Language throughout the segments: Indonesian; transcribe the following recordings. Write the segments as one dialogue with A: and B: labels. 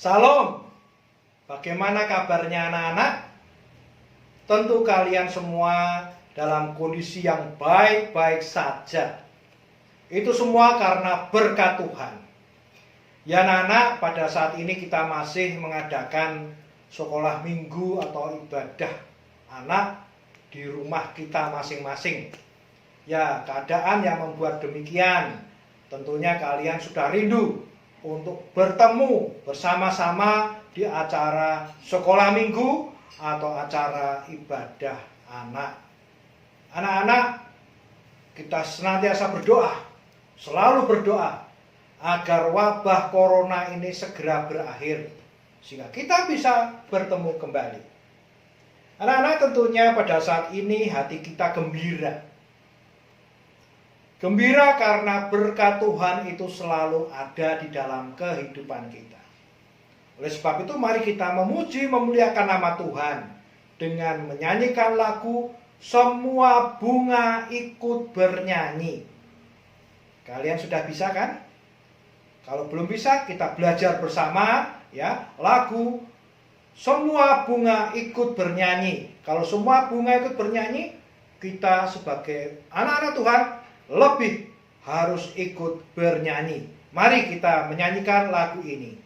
A: Salam, bagaimana kabarnya anak-anak? Tentu kalian semua dalam kondisi yang baik-baik saja. Itu semua karena berkat Tuhan. Ya anak-anak, pada saat ini kita masih mengadakan sekolah minggu atau ibadah anak di rumah kita masing-masing. Ya, keadaan yang membuat demikian. Tentunya kalian sudah rindu untuk bertemu bersama-sama di acara sekolah minggu atau acara ibadah anak. Anak-anak, kita senantiasa berdoa, selalu berdoa agar wabah corona ini segera berakhir sehingga kita bisa bertemu kembali. Anak-anak, tentunya pada saat ini hati kita gembira. Gembira karena berkat Tuhan itu selalu ada di dalam kehidupan kita. Oleh sebab itu mari kita memuji, memuliakan nama Tuhan dengan menyanyikan lagu Semua Bunga Ikut Bernyanyi. Kalian sudah bisa kan? Kalau belum bisa, kita belajar bersama ya lagu Semua Bunga Ikut Bernyanyi. Kalau semua bunga ikut bernyanyi, kita sebagai anak-anak Tuhan lebih harus ikut bernyanyi. Mari kita menyanyikan lagu ini.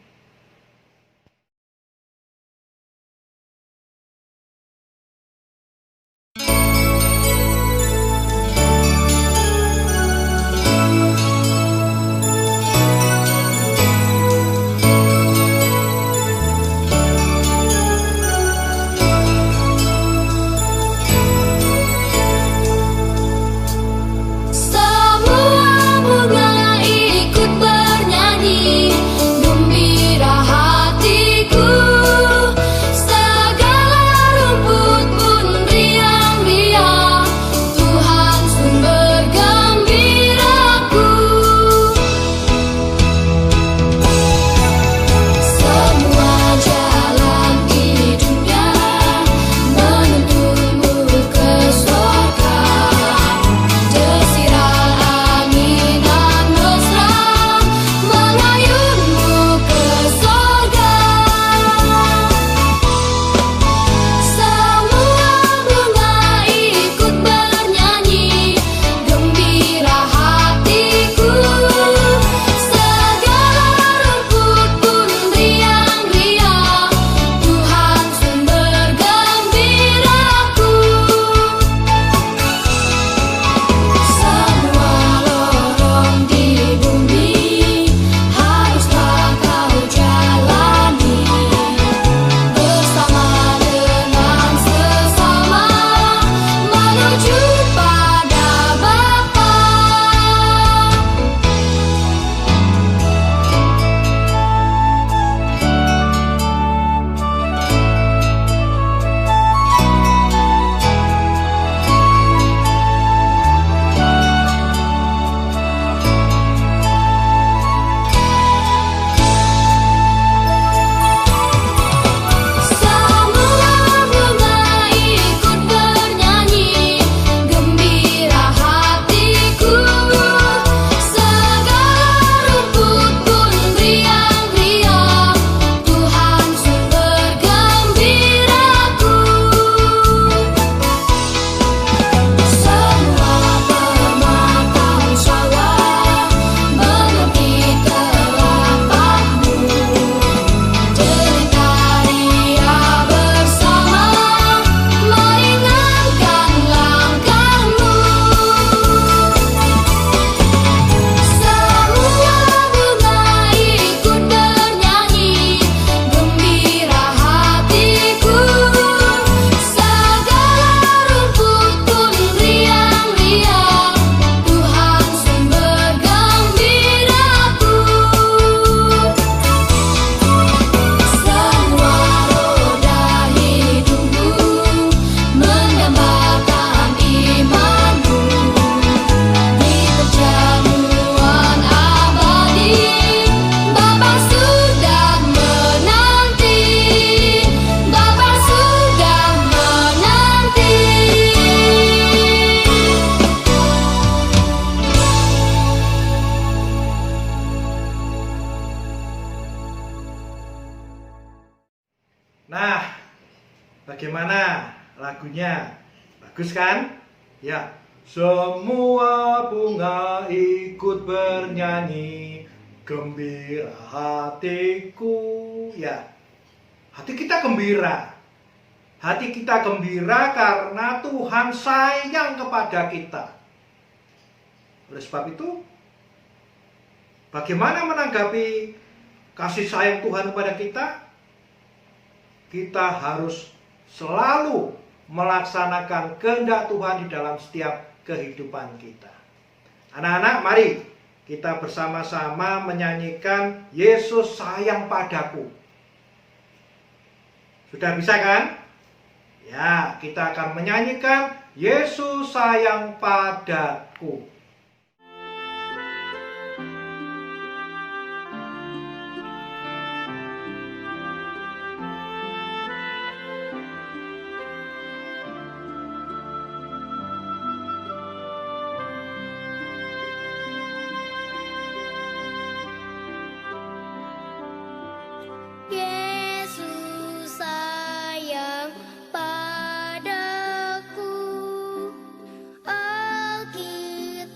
B: Semua bunga ikut bernyanyi, gembira.
A: Bagaimana lagunya? Bagus kan? Ya. Semua bunga ikut bernyanyi, gembira hatiku. Ya. Hati kita gembira. Hati kita gembira karena Tuhan sayang kepada kita. Oleh sebab itu, bagaimana menanggapi kasih sayang Tuhan kepada kita? Kita harus selalu melaksanakan kehendak Tuhan di dalam setiap kehidupan kita. Anak-anak, mari kita bersama-sama menyanyikan Yesus sayang padaku. Sudah bisa kan? Ya, kita akan menyanyikan Yesus sayang padaku.
B: Yesus sayang padaku, Alkitab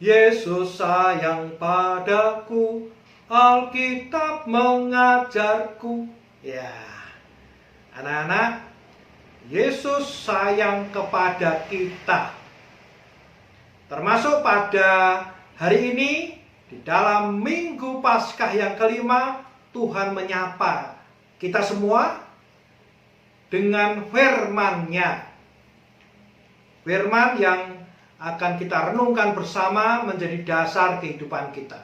A: Yesus sayang padaku, Alkitab mengajarku. Ya, anak-anak, Yesus sayang kepada kita. Termasuk pada hari ini, di dalam Minggu Paskah yang kelima, Tuhan menyapa kita semua dengan firman-Nya. Firman yang akan kita renungkan bersama menjadi dasar kehidupan kita.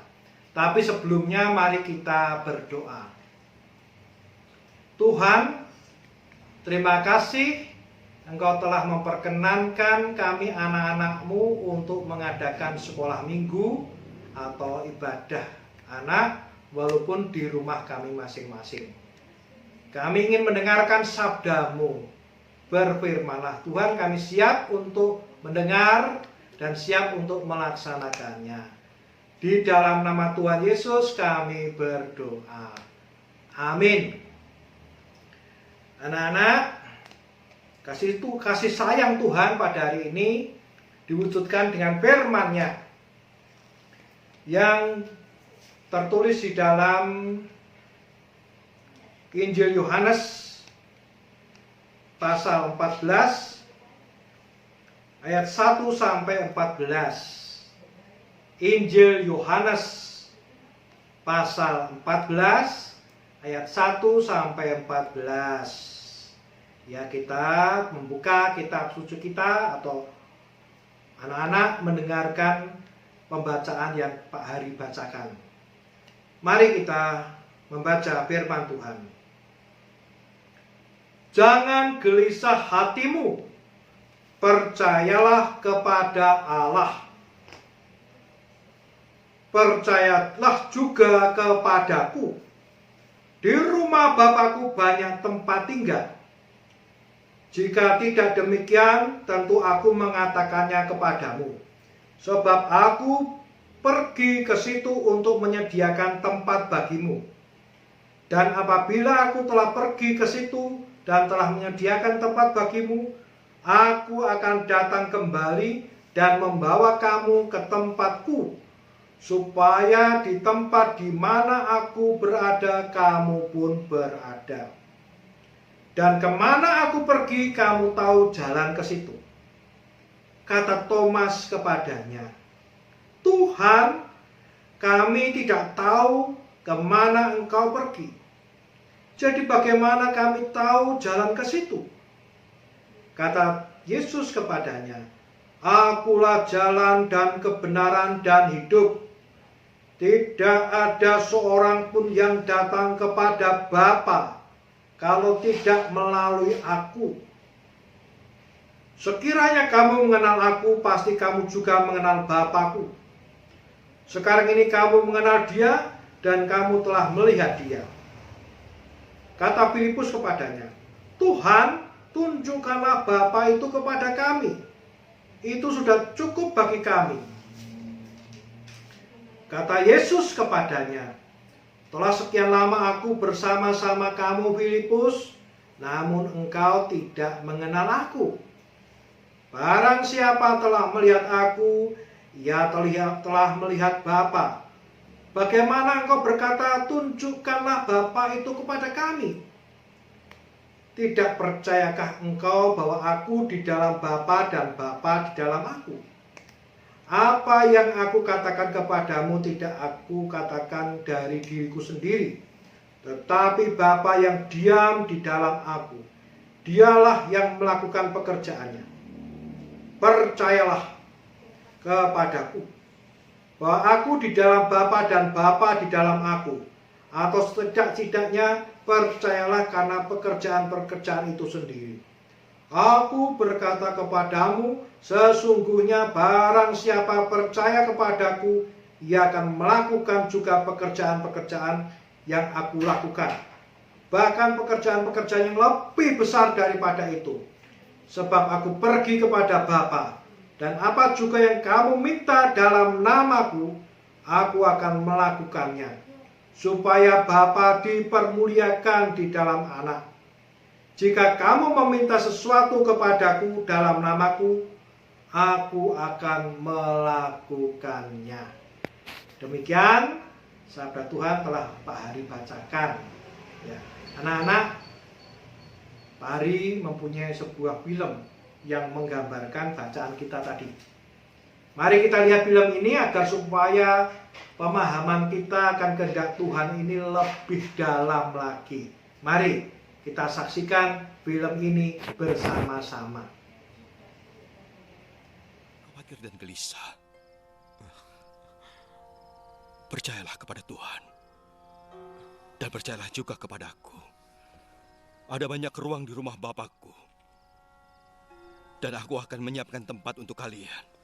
A: Tapi sebelumnya mari kita berdoa. Tuhan, terima kasih Engkau telah memperkenankan kami anak-anak-Mu untuk mengadakan sekolah minggu atau ibadah anak walaupun di rumah kami masing-masing. Kami ingin mendengarkan sabda-Mu. Berfirmanlah Tuhan, kami siap untuk mendengar dan siap untuk melaksanakannya. Di dalam nama Tuhan Yesus kami berdoa. Amin. Anak-anak, kasih sayang Tuhan pada hari ini diwujudkan dengan firman-Nya yang tertulis di dalam Injil Yohanes pasal 14 ayat 1 sampai 14. Injil Yohanes pasal 14 ayat 1 sampai 14. Ya, kita membuka kitab suci kita atau anak-anak mendengarkan pembacaan yang Pak Hari bacakan. Mari kita membaca firman Tuhan. Jangan gelisah hatimu, percayalah kepada Allah. Percayalah juga kepadaku. Di rumah Bapakku banyak tempat tinggal. Jika tidak demikian, tentu aku mengatakannya kepadamu. Sebab aku pergi ke situ untuk menyediakan tempat bagimu. Dan apabila aku telah pergi ke situ dan telah menyediakan tempat bagimu, aku akan datang kembali dan membawa kamu ke tempatku, supaya di tempat di mana aku berada, kamu pun berada. Dan kemana aku pergi, kamu tahu jalan ke situ. Kata Thomas kepadanya, Tuhan, kami tidak tahu kemana engkau pergi. Jadi bagaimana kami tahu jalan ke situ? Kata Yesus kepadanya, Akulah jalan dan kebenaran dan hidup. Tidak ada seorang pun yang datang kepada Bapa kalau tidak melalui aku. Sekiranya kamu mengenal aku, pasti kamu juga mengenal Bapakku. Sekarang ini kamu mengenal Dia dan kamu telah melihat Dia. Kata Filipus kepadanya, Tuhan, tunjukkanlah Bapa itu kepada kami. Itu sudah cukup bagi kami. Kata Yesus kepadanya, telah sekian lama aku bersama-sama kamu, Filipus, namun engkau tidak mengenal aku. Barang siapa telah melihat aku, ia telah melihat Bapa. Bagaimana engkau berkata, tunjukkanlah Bapa itu kepada kami? Tidak percayakah engkau bahwa aku di dalam Bapa dan Bapa di dalam aku? Apa yang aku katakan kepadamu tidak aku katakan dari diriku sendiri, tetapi Bapa yang diam di dalam aku, Dialah yang melakukan pekerjaannya. Percayalah kepadaku bahwa aku di dalam Bapa dan Bapa di dalam aku, atau setidak-tidaknya percayalah karena pekerjaan-pekerjaan itu sendiri. Aku berkata kepadamu, sesungguhnya barang siapa percaya kepadaku, ia akan melakukan juga pekerjaan-pekerjaan yang aku lakukan. Bahkan pekerjaan-pekerjaan yang lebih besar daripada itu. Sebab aku pergi kepada Bapa, dan apa juga yang kamu minta dalam namaku, aku akan melakukannya, supaya Bapa dipermuliakan di dalam Anak. Jika kamu meminta sesuatu kepadaku dalam namaku, aku akan melakukannya. Demikian sabda Tuhan telah Pak Hari bacakan. Ya. Anak-anak, Pak Hari mempunyai sebuah film yang menggambarkan bacaan kita tadi. Mari kita lihat film ini agar supaya pemahaman kita akan kehendak Tuhan ini lebih dalam lagi. Mari kita saksikan film ini bersama-sama.
C: Khawatir dan gelisah. Percayalah kepada Tuhan. Dan percayalah juga kepadaku. Ada banyak ruang di rumah Bapakku. Dan aku akan menyiapkan tempat untuk kalian.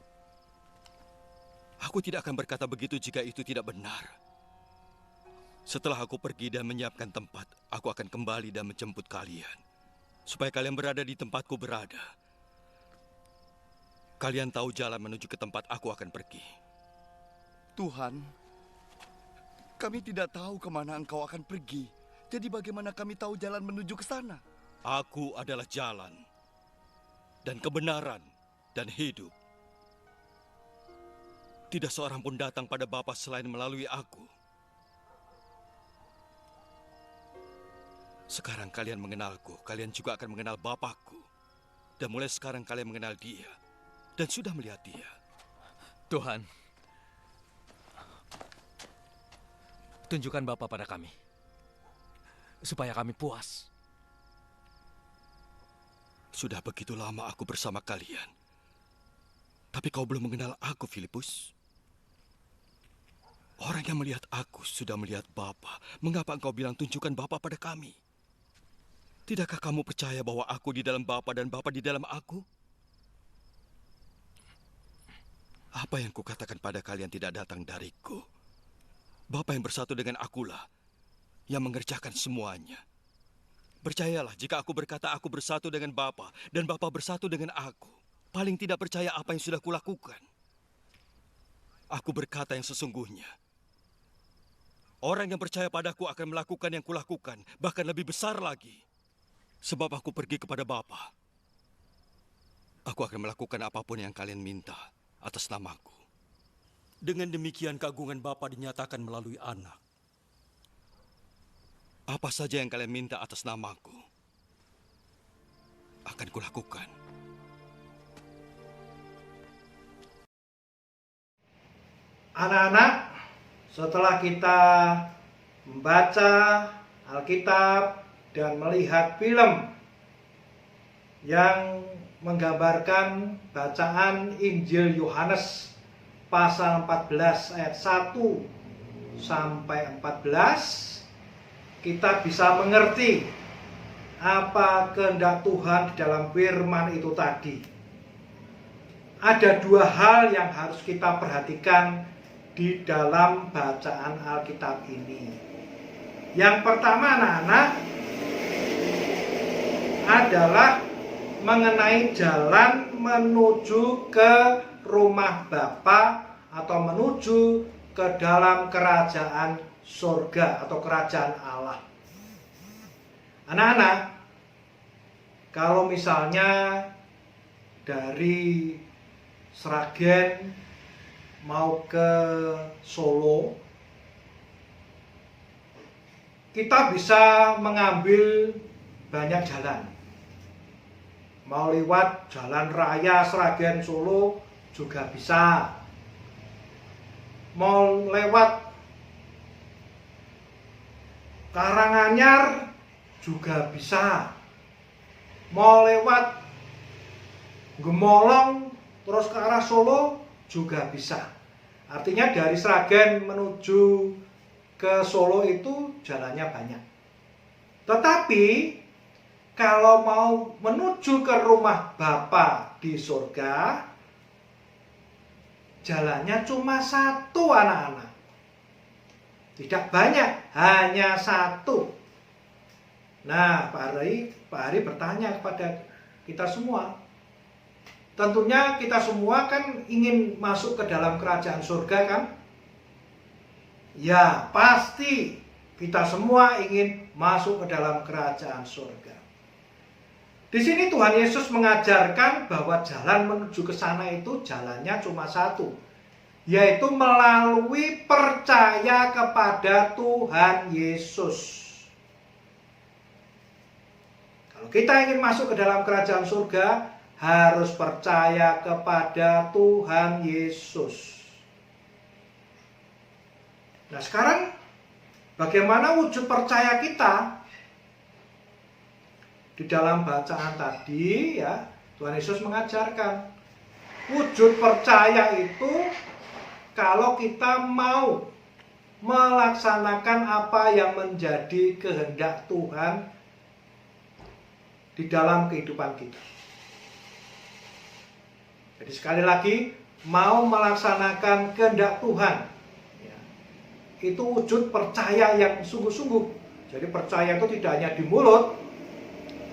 C: Aku tidak akan berkata begitu jika itu tidak benar. Setelah aku pergi dan menyiapkan tempat, aku akan kembali dan menjemput kalian. Supaya kalian berada di tempatku berada. Kalian tahu jalan menuju ke tempat aku akan pergi.
D: Tuhan, kami tidak tahu kemana Engkau akan pergi. Jadi bagaimana kami tahu jalan menuju ke sana?
C: Aku adalah jalan, dan kebenaran, dan hidup. Tidak seorang pun datang pada Bapa selain melalui aku. Sekarang kalian mengenalku, kalian juga akan mengenal Bapakku. Dan mulai sekarang kalian mengenal Dia, dan sudah melihat Dia.
E: Tuhan, tunjukkan Bapa pada kami, supaya kami puas.
C: Sudah begitu lama aku bersama kalian. Tapi kau belum mengenal aku, Filipus. Orang yang melihat aku sudah melihat Bapa. Mengapa engkau bilang tunjukkan Bapa pada kami? Tidakkah kamu percaya bahwa aku di dalam Bapa dan Bapa di dalam aku? Apa yang kukatakan pada kalian tidak datang dariku. Bapa yang bersatu dengan akulah yang mengerjakan semuanya. Percayalah jika aku berkata aku bersatu dengan Bapa dan Bapa bersatu dengan aku. Paling tidak percaya apa yang sudah kulakukan. Aku berkata yang sesungguhnya. Orang yang percaya padaku akan melakukan yang kulakukan, bahkan lebih besar lagi. Sebab aku pergi kepada Bapa. Aku akan melakukan apapun yang kalian minta atas namaku. Dengan demikian keagungan Bapa dinyatakan melalui Anak. Apa saja yang kalian minta atas namaku, akan kulakukan.
A: Anak-anak, setelah kita membaca Alkitab dan melihat film yang menggambarkan bacaan Injil Yohanes pasal 14 ayat 1 sampai 14, kita bisa mengerti apa kehendak Tuhan di dalam firman itu tadi. Ada dua hal yang harus kita perhatikan di dalam bacaan Alkitab ini. Yang pertama, anak-anak, adalah mengenai jalan menuju ke rumah Bapa atau menuju ke dalam kerajaan surga atau kerajaan Allah. Anak-anak, kalau misalnya dari Sragen mau ke Solo, kita bisa mengambil banyak jalan. Mau lewat jalan raya Sragen Solo juga bisa. Mau lewat Karanganyar juga bisa. Mau lewat Gemolong terus ke arah Solo juga bisa. Artinya dari Sragen menuju ke Solo itu jalannya banyak. Tetapi kalau mau menuju ke rumah Bapa di surga, jalannya cuma satu, anak-anak. Tidak banyak, hanya satu. Nah, Pak Hari bertanya kepada kita semua. Tentunya kita semua kan ingin masuk ke dalam kerajaan surga, kan? Ya, pasti kita semua ingin masuk ke dalam kerajaan surga. Di sini Tuhan Yesus mengajarkan bahwa jalan menuju ke sana itu jalannya cuma satu, yaitu melalui percaya kepada Tuhan Yesus. Kalau kita ingin masuk ke dalam kerajaan surga, harus percaya kepada Tuhan Yesus. Nah, sekarang bagaimana wujud percaya kita? Di dalam bacaan tadi ya, Tuhan Yesus mengajarkan wujud percaya itu kalau kita mau melaksanakan apa yang menjadi kehendak Tuhan di dalam kehidupan kita. Jadi sekali lagi, mau melaksanakan kehendak Tuhan ya, itu wujud percaya yang sungguh-sungguh. Jadi percaya itu tidak hanya di mulut,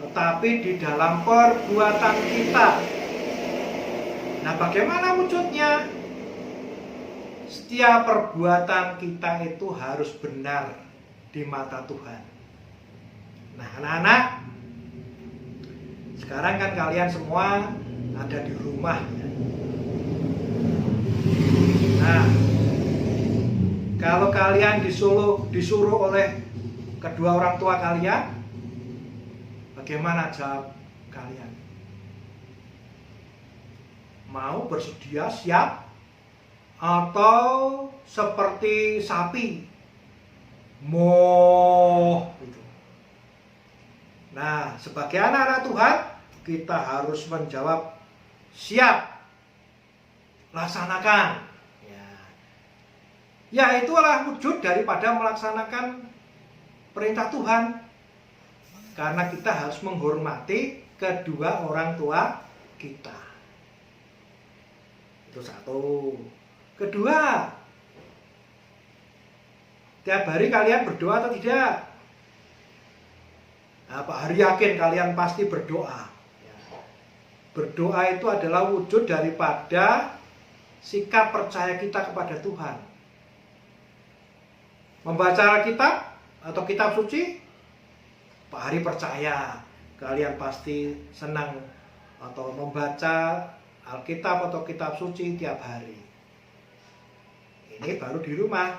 A: tetapi di dalam perbuatan kita. Nah, bagaimana wujudnya? Setiap perbuatan kita itu harus benar di mata Tuhan. Nah, anak-anak, sekarang kan kalian semua ada di rumah ya. Nah, kalau kalian disuruh oleh kedua orang tua kalian, bagaimana jawab kalian? Mau bersedia, siap? Atau seperti sapi? Moh gitu. Nah, sebagai anak-anak Tuhan, kita harus menjawab siap. Laksanakan. Ya, itulah wujud daripada melaksanakan perintah Tuhan. Karena kita harus menghormati kedua orang tua kita. Itu satu. Kedua, tiap hari kalian berdoa atau tidak? Nah, Pak Hari yakin kalian pasti berdoa. Berdoa itu adalah wujud daripada sikap percaya kita kepada Tuhan. Membaca Alkitab atau kitab suci, Pak Hari percaya kalian pasti senang atau membaca Alkitab atau kitab suci tiap hari. Ini baru di rumah.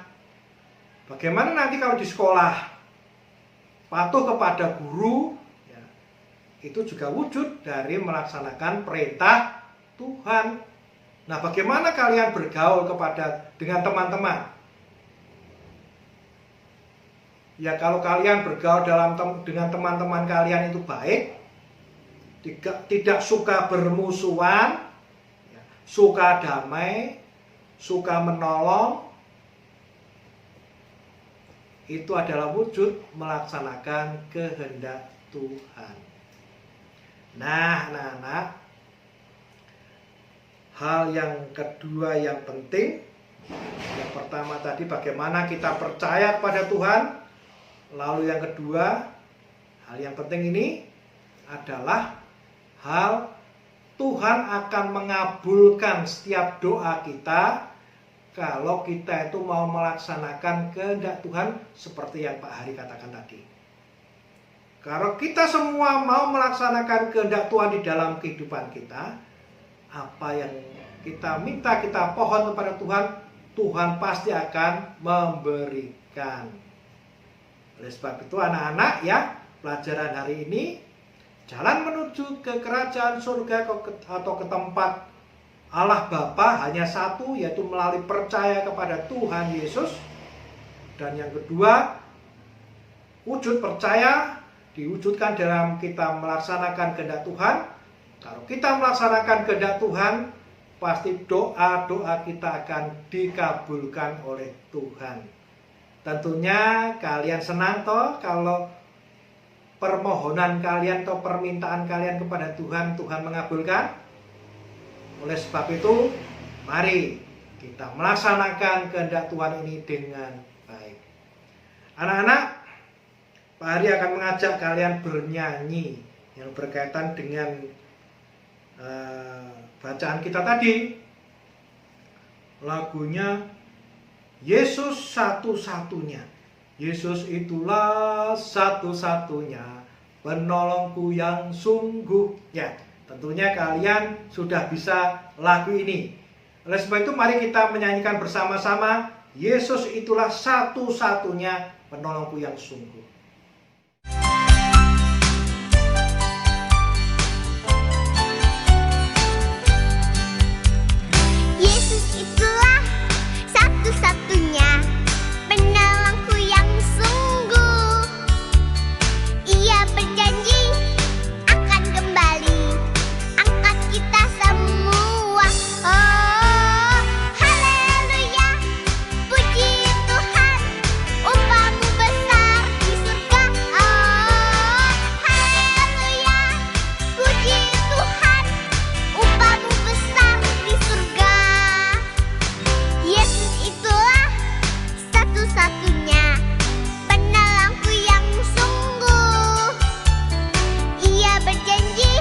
A: Bagaimana nanti kalau di sekolah? Patuh kepada guru, ya, itu juga wujud dari melaksanakan perintah Tuhan. Nah, bagaimana kalian bergaul dengan teman-teman? Ya, kalau kalian bergaul dengan teman-teman kalian itu baik, tidak suka bermusuhan, ya, suka damai, suka menolong, itu adalah wujud melaksanakan kehendak Tuhan. Nah, anak-anak, hal yang kedua yang penting, yang pertama tadi bagaimana kita percaya kepada Tuhan. Lalu yang kedua, hal yang penting ini adalah hal Tuhan akan mengabulkan setiap doa kita kalau kita itu mau melaksanakan kehendak Tuhan seperti yang Pak Hari katakan tadi. Kalau kita semua mau melaksanakan kehendak Tuhan di dalam kehidupan kita, apa yang kita minta, kita pohon kepada Tuhan, Tuhan pasti akan memberikan. Oleh sebab itu anak-anak ya, pelajaran hari ini, jalan menuju ke kerajaan surga atau ke tempat Allah Bapa hanya satu, yaitu melalui percaya kepada Tuhan Yesus. Dan yang kedua, wujud percaya diwujudkan dalam kita melaksanakan kehendak Tuhan. Kalau kita melaksanakan kehendak Tuhan, pasti doa-doa kita akan dikabulkan oleh Tuhan. Tentunya kalian senang toh kalau permohonan kalian atau permintaan kalian kepada Tuhan, Tuhan mengabulkan. Oleh sebab itu, mari kita melaksanakan kehendak Tuhan ini dengan baik. Anak-anak, Pak Hari akan mengajak kalian bernyanyi yang berkaitan dengan bacaan kita tadi. Lagunya Yesus satu-satunya. Yesus itulah satu-satunya penolongku yang sungguh. Ya, tentunya kalian sudah bisa lagu ini. Oleh sebab itu mari kita menyanyikan bersama-sama, Yesus itulah satu-satunya penolongku yang sungguh.
B: Yesus itulah satu-satunya penolongku yang sungguh. Ia berjanji akan kembali angkat kita semua. Oh, haleluya, puji Tuhan, upamu besar di surga. Oh, haleluya, puji Tuhan, upamu besar di surga. Yesus itulah satu-satunya penolongku yang sungguh. Ia berjanji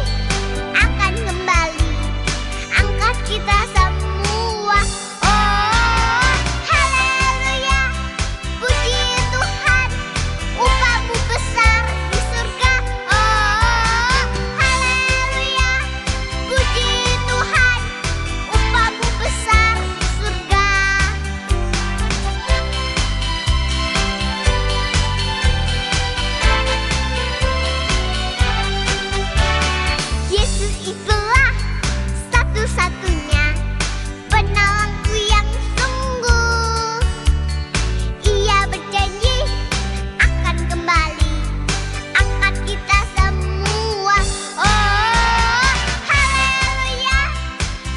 B: akan kembali angkat kita semua. Oh, haleluya, puji Tuhan, upamu besar di surga. Oh, haleluya, puji Tuhan, upamu besar di surga. Yesus itulah satu-satunya penolongku yang sungguh. Ia berjanji akan kembali angkat kita semua. Oh, haleluya,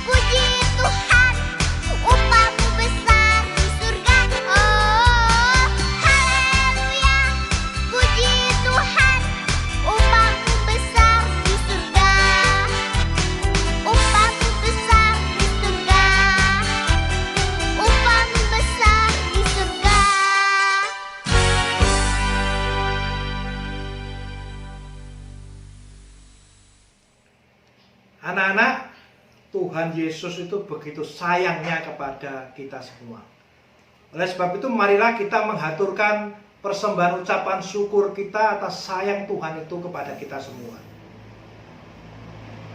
B: puji Tuhan, upamu besar di surga. Oh, haleluya, puji Tuhan, upamu besar di surga. Upamu besar di surga. Upamu besar di surga.
A: Anak-anak, Tuhan Yesus itu begitu sayangnya kepada kita semua. Oleh sebab itu marilah kita menghaturkan persembahan ucapan syukur kita atas sayang Tuhan itu kepada kita semua.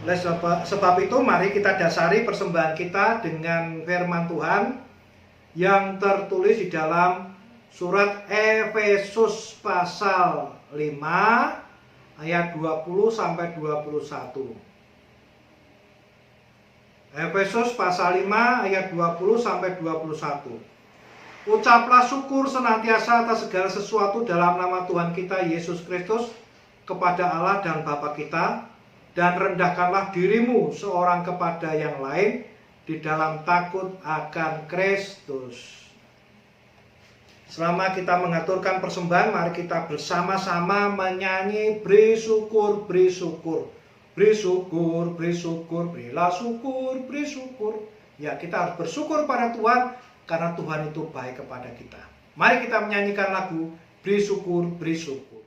A: Oleh sebab itu mari kita dasari persembahan kita dengan firman Tuhan yang tertulis di dalam surat Efesus pasal 5 ayat 20 sampai 21. Efesus pasal 5 ayat 20 sampai 21. Ucaplah syukur senantiasa atas segala sesuatu dalam nama Tuhan kita Yesus Kristus kepada Allah dan Bapa kita, dan rendahkanlah dirimu seorang kepada yang lain di dalam takut akan Kristus. Selama kita mengaturkan persembahan, mari kita bersama-sama menyanyi beri syukur, beri syukur. Beri syukur, beri syukur, berilah syukur, beri syukur. Ya, kita harus bersyukur pada Tuhan karena Tuhan itu baik kepada kita. Mari kita menyanyikan lagu beri syukur, beri syukur.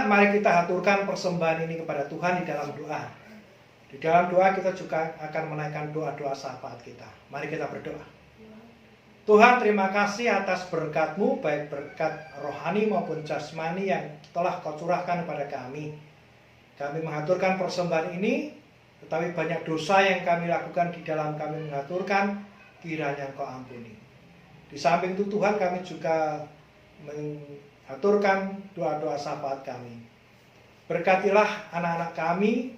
A: Mari kita haturkan persembahan ini kepada Tuhan di dalam doa. Di dalam doa kita juga akan menaikkan doa-doa syafaat kita. Mari kita berdoa. Tuhan, terima kasih atas berkat-Mu, baik berkat rohani maupun jasmani yang telah Kau curahkan kepada kami. Kami mengaturkan persembahan ini, tetapi banyak dosa yang kami lakukan di dalam kami mengaturkan, kiranya Kau ampuni. Di samping itu Tuhan, kami juga mengaturkan doa-doa syafaat kami. Berkatilah anak-anak kami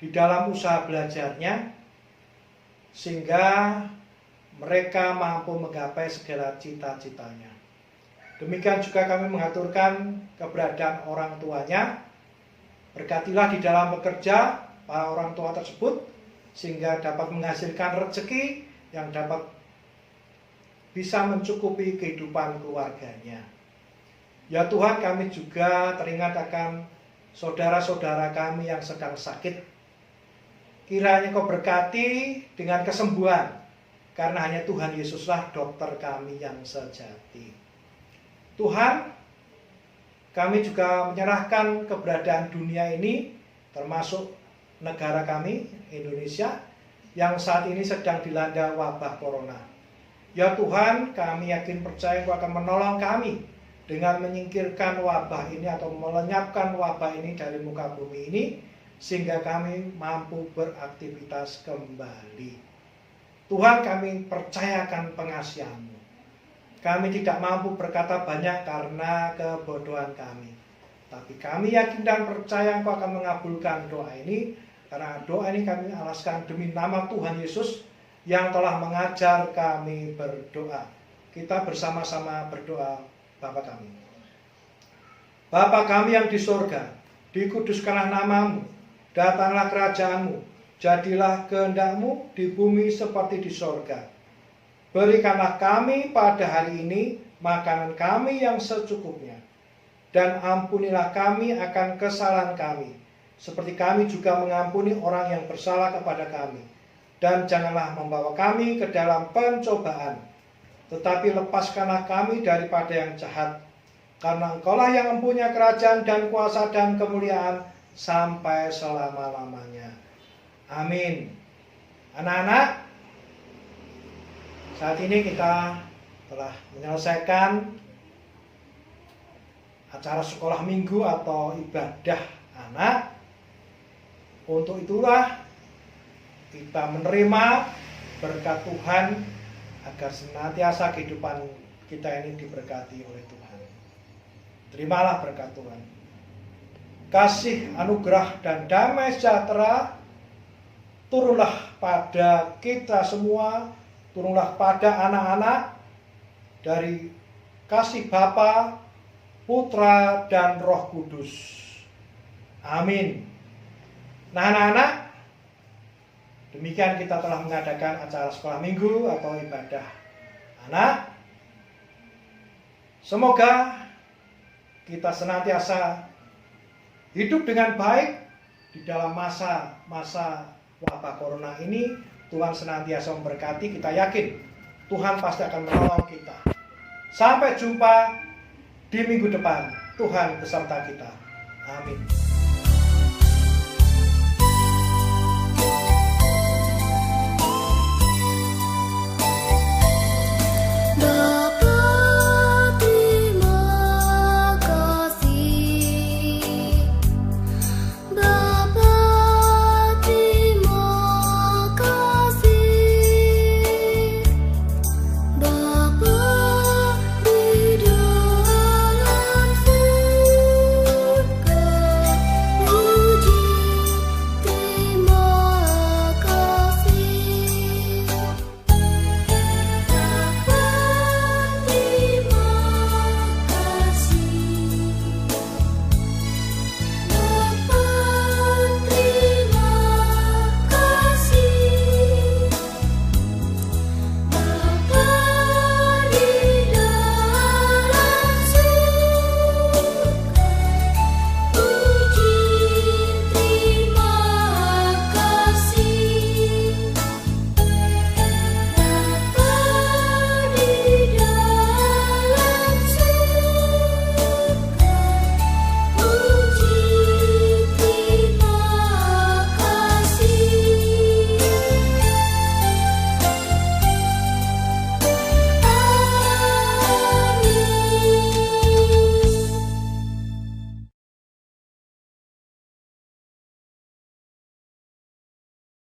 A: di dalam usaha belajarnya, sehingga mereka mampu menggapai segala cita-citanya. Demikian juga kami mengaturkan keberadaan orang tuanya. Berkatilah di dalam bekerja para orang tua tersebut, sehingga dapat menghasilkan rezeki yang dapat bisa mencukupi kehidupan keluarganya. Ya Tuhan, kami juga teringat akan saudara-saudara kami yang sedang sakit. Kiranya Kau berkati dengan kesembuhan, karena hanya Tuhan Yesuslah dokter kami yang sejati. Tuhan, kami juga menyerahkan keberadaan dunia ini, termasuk negara kami, Indonesia, yang saat ini sedang dilanda wabah corona. Ya Tuhan, kami yakin percaya Kau akan menolong kami dengan menyingkirkan wabah ini atau melenyapkan wabah ini dari muka bumi ini, sehingga kami mampu beraktivitas kembali. Tuhan, kami percayakan pengasihan-Mu. Kami tidak mampu berkata banyak karena kebodohan kami, tapi kami yakin dan percaya Engkau akan mengabulkan doa ini, karena doa ini kami alaskan demi nama Tuhan Yesus yang telah mengajar kami berdoa. Kita bersama-sama berdoa. Bapa kami. Bapa kami yang di sorga, dikuduskanlah namamu, datanglah kerajaan-Mu, jadilah kehendak-Mu di bumi seperti di sorga. Berikanlah kami pada hari ini makanan kami yang secukupnya, dan ampunilah kami akan kesalahan kami, seperti kami juga mengampuni orang yang bersalah kepada kami. Dan janganlah membawa kami ke dalam pencobaan, tetapi lepaskanlah kami daripada yang jahat, karena Engkaulah yang mempunyai kerajaan dan kuasa dan kemuliaan sampai selama-lamanya. Amin. Anak-anak, saat ini kita telah menyelesaikan acara sekolah minggu atau ibadah anak. Untuk itulah kita menerima berkat Tuhan, agar senantiasa kehidupan kita ini diberkati oleh Tuhan. Terimalah berkat Tuhan. Kasih, anugerah, dan damai sejahtera turunlah pada kita semua, turunlah pada anak-anak dari kasih Bapa, Putra, dan Roh Kudus. Amin. Nah, anak-anak, demikian kita telah mengadakan acara sekolah minggu atau ibadah anak. Semoga kita senantiasa hidup dengan baik di dalam masa-masa wabah corona ini. Tuhan senantiasa memberkati, kita yakin Tuhan pasti akan menolong kita. Sampai jumpa di minggu depan. Tuhan beserta kita. Amin.